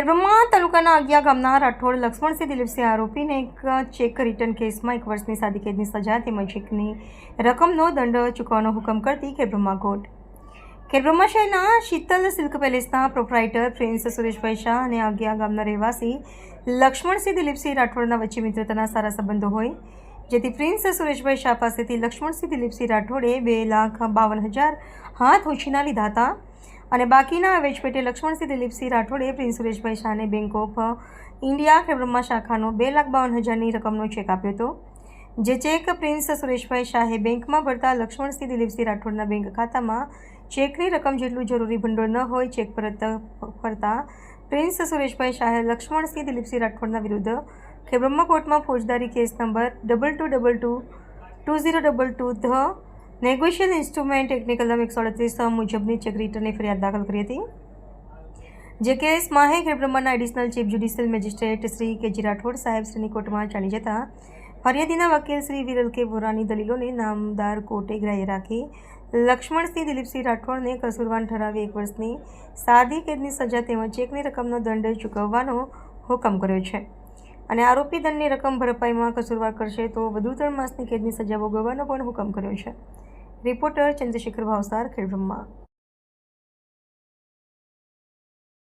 ખેડબ્રહ્મા તાલુકાના અગિયા ગામના રાઠોડ લક્ષ્મણસિંહ દિલીપસિંહ આરોપીને એક ચેક રિટર્ન કેસમાં 1 વર્ષની સાદી કેદની સજા તેમજ ચેકની રકમનો દંડ ચૂકવવાનો હુકમ કરતી ખેડબ્રહ્મા કોર્ટ. ખેડબ્રહ્મા શહેરના શીતલ સિલ્ક પેલેસના પ્રોપ્રાઇટર પ્રિન્સ સુરેશભાઈ શાહ અને અગિયા ગામના રહેવાસી લક્ષ્મણસિંહ દિલીપસિંહ રાઠોડના વચ્ચે મિત્રતાના સારા સંબંધો હોય, જેથી પ્રિન્સ સુરેશભાઈ શાહ પાસેથી લક્ષ્મણસિંહ દિલીપસિંહ રાઠોડે 2,52,000 હાથ ઉછીના લીધા હતા અને બાકીના વેચ પેટે લક્ષ્મણસિંહ દિલીપસિંહ રાઠોડે પ્રિન્સ સુરેશભાઈ શાહને બેંક ઓફ ઇન્ડિયા ખેડબ્રહ્મા શાખાનો 2,52,000ની રકમનો ચેક આપ્યો હતો. જે ચેક પ્રિન્સ સુરેશભાઈ શાહે બેંકમાં ભરતા લક્ષ્મણસિંહ દિલીપસિંહ રાઠોડના બેંક ખાતામાં ચેકની રકમ જેટલું જરૂરી ભંડોળ ન હોય ચેક પરત ફરતા પ્રિન્સ સુરેશભાઈ શાહે લક્ષ્મણસિંહ દિલીપસિંહ રાઠોડના વિરુદ્ધ ખેડબ્રહ્મા કોર્ટમાં ફોજદારી કેસ નંબર 22222022 ધ નેગોશિયલ ઇન્સ્ટ્રુમેન્ટ એક્ટની કલમ 138 મુજબની ચેક રિટર્નની ફરિયાદ દાખલ કરી હતી. જે કેસ માહે ખેડબ્રહ્માના additional chief judicial magistrate Shri K G. Rathod saheb શ્રીની કોર્ટમાં ચાલી જતા ફરિયાદીના વકીલ શ્રી વિરલ કે વોરાની દલીલોને નામદાર કોર્ટે ગ્રાહ્ય રાખી લક્ષ્મણસિંહ દિલીપસિંહ રાઠોડને કસૂરવાર ઠરાવી 1 વર્ષની સાદી કેદની સજા તેમજ ચેકની રકમનો દંડ ચૂકવવાનો હુકમ કર્યો છે અને આરોપી દંડની રકમ ભરપાઈમાં કસૂરવાર કરશે તો વધુ 3 માસની કેદની સજા ભોગવવાનો પણ હુકમ કર્યો છે. રિપોર્ટર ચંદ્રશેખર ભાવસાર, ખેડબ્રહ્મા.